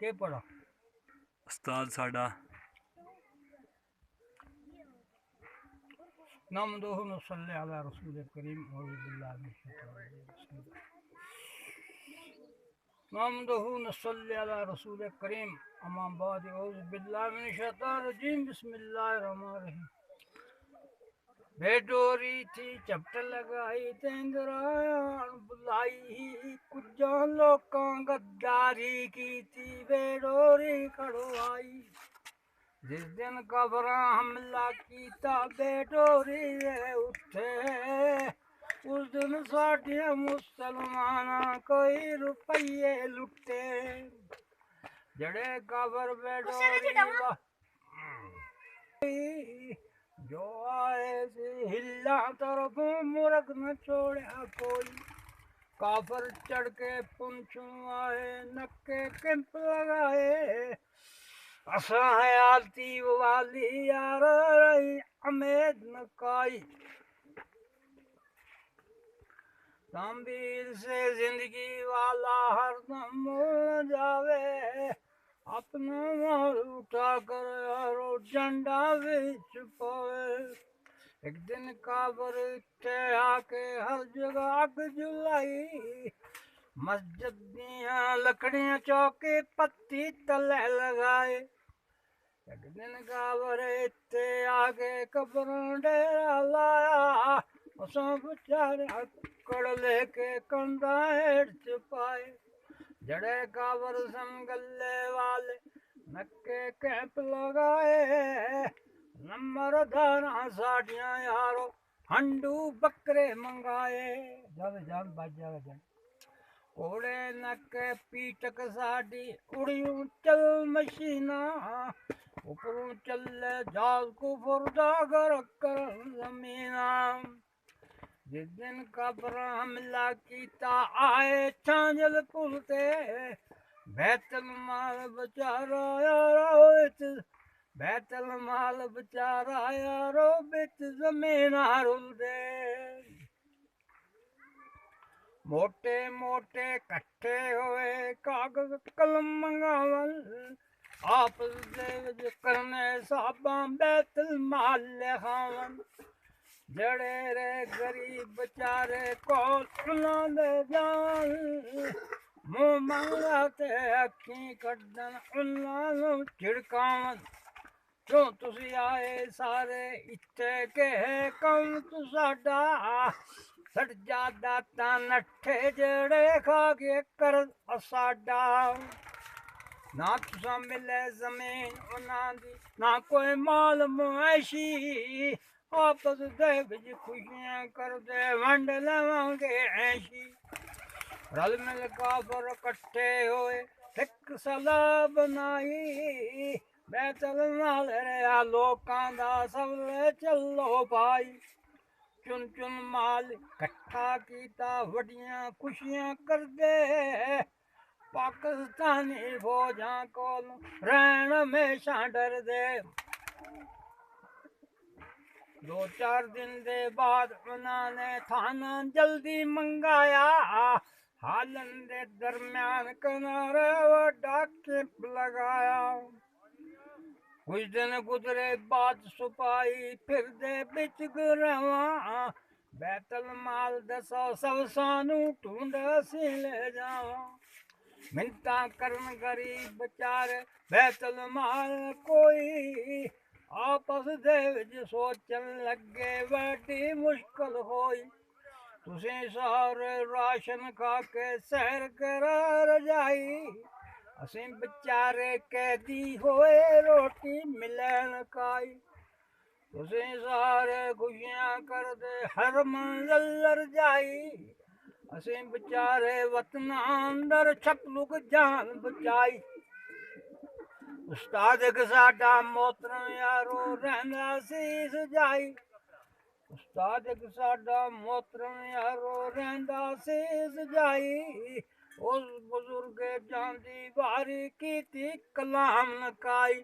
के पढ़ा उस्ताद साडा नहमदुहु व नसल्ली अला रसूल करीम औज़ु बिल्लाहि मिनश शैतानिर रजीम नहमदुहु व नसल्ली अला रसूल करीम अम्मा बाद औज़ु बिल्लाहि मिनश शैतानिर रजीम बिस्मिल्लाहिर रहमानिर रहीम बेडोरी थी चपट लगाई तेंदरायान बुलाई कुछ लोकां गद्दारी की थी बेडोरी खड़वाई जिस दिन कबरा हमला कीता बेडोरी उठे उस दिन साढ़े मुसलमाना कोई रुपये लुटे जड़े कबर बेडोरी जो आए से हिला तरफ मुर्ग न छोड़ा कोई काफर चढ़ के पुंछू आए नक्के कैंप लगाए असा है आलती वाली यार रही अमेद नकाई तांबीर से जिंदगी वाला हरदम मुड़ जावे अपना माल उठा कर यारो झंडा बिच पावे एक दिन काबर इत्थे आके हर जगह आग जुलाई मस्जिद दियां लकड़ियां चौके पत्ती तले लगाए एक दिन काबर इत्थे आके कब्रों डेरा लाया उसों बेचारे कड़ लेके कंधा हेठ छुपाए जड़े काबर संगल्ले वाले नक्के कैंप लगाए नंबर धारा साड़ियां यारो हंडू बकरे मंगाए जब जब बाजा जन कोड़े नक्के पीटक साड़ी उड़ियों चल मशीना ऊपरों चले जाल को फुरदा कर जमीना जिस दिन कब्र हमला कीता आए चांजल पुलते बैतल माल बेचारा यारो बैतल माल बेचारा यारो बिच जमीन रुलदे मोटे मोटे कट्ठे होए कागज कलम मंगावन आपस दे करने साबा बैतल माल लिखावन जड़े रे गरीब बेचारे को सुनांदे जान मुँह मंगलाते अखी कड्डन उन्हां झिड़कावन क्यों तुसी आए सारे इत्थे के कम तू साडा सट जादा ता नट्ठे जड़े खा के कर साडा ना तुसा मिले जमीन उन्हां दी ना कोई माल मुआशी आपस दे विच खुशियां करदे वंड लवांगे ऐशी रल मिल काफर कट्ठे होए एक सलाह बनाई बैतल माल रेया लोकां दा सबले चलो भाई चुन चुन माल कट्ठा कीता वड्डियां खुशियां करदे पाकिस्तानी फौजां कोल रहन हमेशा डरदे दो चार दिन दे बाद उन्होंने थाना जल्दी मंगाया हालन दे दरम्यान किनारे वड्डा कैंप लगाया कुछ दिन गुजरे बाद सिपाही फिर दे बिच गुरवा बैतल माल दसो सब सानू ढूंढ असी ले जावा मिन्नतां करन गरीब बेचारे बैतल माल कोई आपस दे विच सोचन लगे बड़ी मुश्किल होई तुसी सारे राशन खा के सैर करा रजाई असीं बेचारे कैदी होए रोटी मिलन काई तुसी सारे खुशियां करदे हर मंजिल जाई असीं बेचारे वतना अंदर छपलुक जान बचाई उस्ताद साडा मोहतरम यारो रहंदा सी सजाई उस्ताद साडा मोहतरम यारो रहंदा सी सजाई उस बुजुर्ग जान दी वारी कीती कलाम नकाई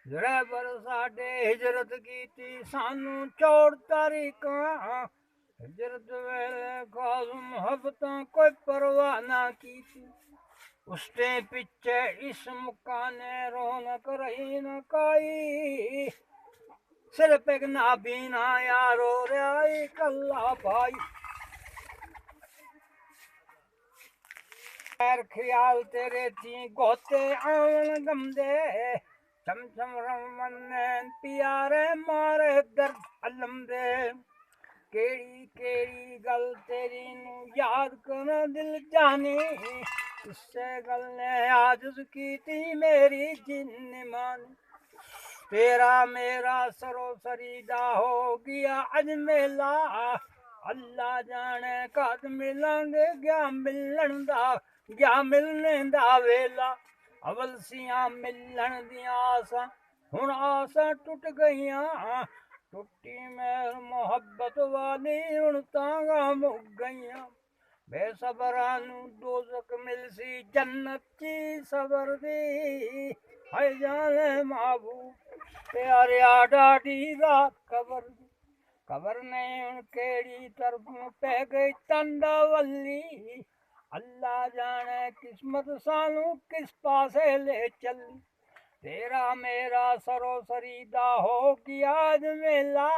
ड्राइवर साडे हिजरत कीती सानू 4 तारीखां हिजरत वेले खास मोहब्बतां कोई परवाह ना की थी उसके पीछे इस मुकाने रौनक रही न काई सिर्फ एक नाबीना यारो रही कल्ला भाई खैर ख्याल तेरे थी गोते आवन गमदे चम चम रमन प्यारे मारे दर्द अलम दे केड़ी केड़ी गल तेरी नू याद कर दिल जानी उससे गल ने आजिज़ की थी मेरी जिन्न मानी तेरा मेरा सरो सरीदा हो गया अज मेला अल्लाह जाने कद मिलांगे क्या मिलन दा क्या मिलने दा वेला अवल सियां मिलन दियां आसां हुण आसां टुट गईयां टुटी मेर मोहब्बत वाली हुण तांगा मुक गईयां बेसबरां नूं दोज़ख मिलसी जन्नत ची सबर दी हाय जाने महबूब प्यारिया डाडी रात कबर नहीं हुण केड़ी तरफों पै गई तंदा वल्ली अल्लाह जाने किस्मत सानू किस पासे ले चली तेरा मेरा सरो सरीदा हो गया आज मेला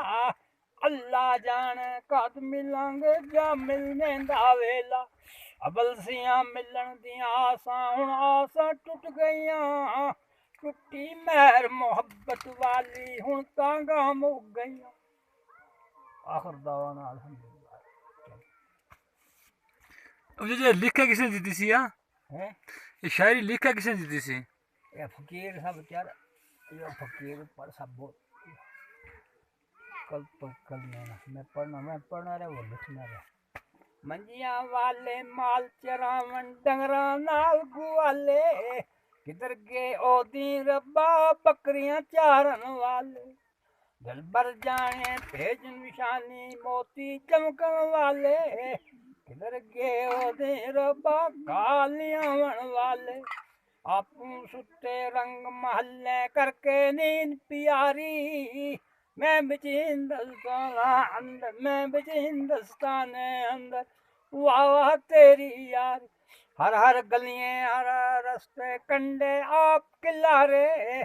अल्लाह जाने कद मिलांगे क्या मिलने दा वेला अबल सियां मिलन दियां आसां हुण आसां टुट गईयां टुटी मेहर मोहब्बत वाली हुण तांगा मुक गईयां आखिर दावाना अल्हम्दुलिल्लाह अब ये लिखा किसने दी थी यार है ये शायरी लिखा किसने दी थी ये फकीर सब बेचारा ये फकीर पर सब कल मैं पढ़ना रहा वो लिखना रहा मंजिया वाले माल चरावन डंगरा नाल गुआले किधर के ओदी रब्बा बकरियां चारन वाले दिल भर जाने भेज निशानी मोती चमकन वाले किधर के ओदी रब्बा कालियां वाले आपू सुते रंग महल्ले करके नींद प्यारी मैं बिच हिंदुस्तान अंदर वाह वाह तेरी यार हर हर गलियां हर रास्ते कंडे आप किलारे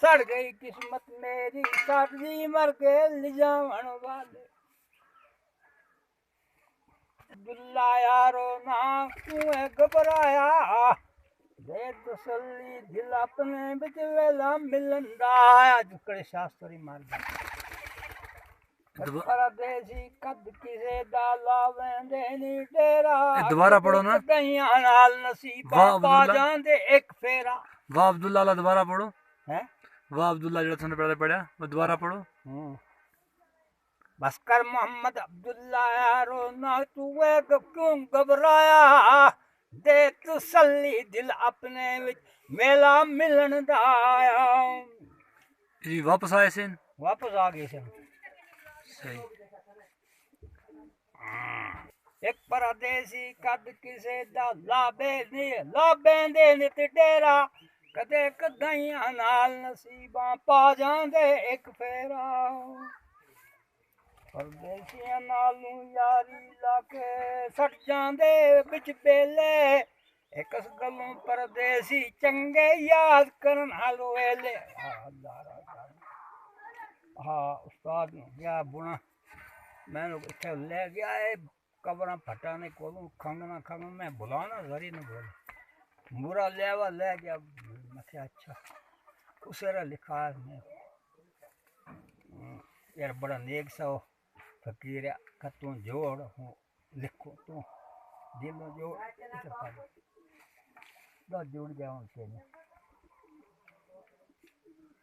सड़ गई किस्मत मेरी साड़ी मर के लिजावन वाले अब्दुल्ला यारो ना क्यों घबराया दे तसल्ली दिल अपने बिच वेला मिलन दा जुकड़े शास्त्री मार परदेसी कद किसे दा लावेंदे नी डेरा दोबारा पढ़ो ना गईयां नाल नसीबा पा जांदे एक फेरा वाह अब्दुल्ला अल्लाह दोबारा पढ़ो हैं वाह अब्दुल्ला जो तुमने पहले पढ़ा वो दोबारा पढ़ो बस कर मोहम्मद अब्दुल्ला यारो ना तू क्यों घबराया दे तसल्ली दिल अपने विच मेला मिलन दा आया जी वापस आए से वापस आ गए से सही एक परदेसी कद किसे दा लाबे दे नित डेरा कदे कदाइयां नाल नसीबां पा जांदे एक फेरा परदेसियां नालू यारी लाके सट जांदे बिच बेले एक गलों परदेसी चंगे याद करन हाल वेले हाँ उस्ताद गया बुना मैंने इत्थे ले गया है कबरां फटाने कोलों खंगना खंग मैं बुलाना जरी न बोले बुरा लेवा ले गया मैं अच्छा उसेरा लिखा है यार बड़ा नेक सा फकीर का तू जोड़ हूँ लिखो तू दिलों जोड़ जोड़ जाऊँ